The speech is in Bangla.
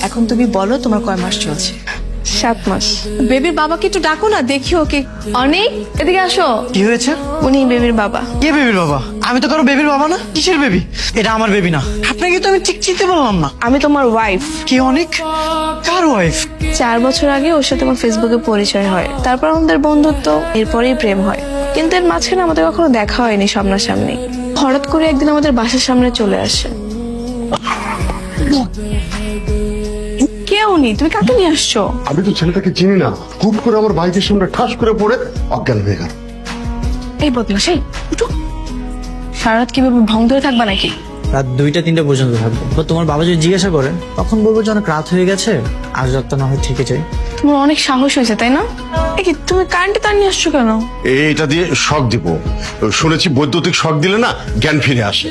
এখন তুমি বলো তোমার কয় মাস চলছে? 7 মাস। বেবির বাবাকে একটু ডাকো না, দেখি ওকে। অনেক, এদিকে আসো। কি হয়েছে? উনি বেবির বাবা। কে বেবির বাবা? আমি তো কারো বেবির বাবা না। কিসের বেবি? এটা আমার বেবি না। আপনাকে তো আমি ঠিক চিনতে পারলাম না। আমি তোমার ওয়াইফ। কি অনেক? কার ওয়াইফ? 4 বছর আগে ওর সাথে আমার ফেসবুকে পরিচয় হয়, তারপর আমাদের বন্ধুত্ব, এরপরেই প্রেম হয়। কিন্তু এর মাঝখানে আমাদের কখনো দেখা হয়নি সামনাসামনি। হঠাৎ করে একদিন আমাদের বাসার সামনে চলে আসে। কে উনি? তুমি কাকে নিয়ে আসছো? আমি তো ছেলেটাকে চিনি না, খুব করে আমার বাইকের সামনে ঠাস করে পড়ে অজ্ঞান হয়ে গেল। এই বদমাশ, এই উঠো। সারা রাত কিভাবে ভং ধরে থাকবা নাকি? রাত 2টা-3টা পর্যন্ত থাকবো। বা তোমার বাবা যদি জিজ্ঞাসা করেন তখন বলবো যে অনেক রাত হয়ে গেছে, আজ রাতটা না হয় থেকে যাই। তোমার অনেক সাহস হয়েছে তাই না? এই কি তুমি কারেন্টে তার নিয়ে আসছো কেন? এটা দিয়ে শক দিব। শুনেছি বৈদ্যুতিক শক দিলে না জ্ঞান ফিরে আসে।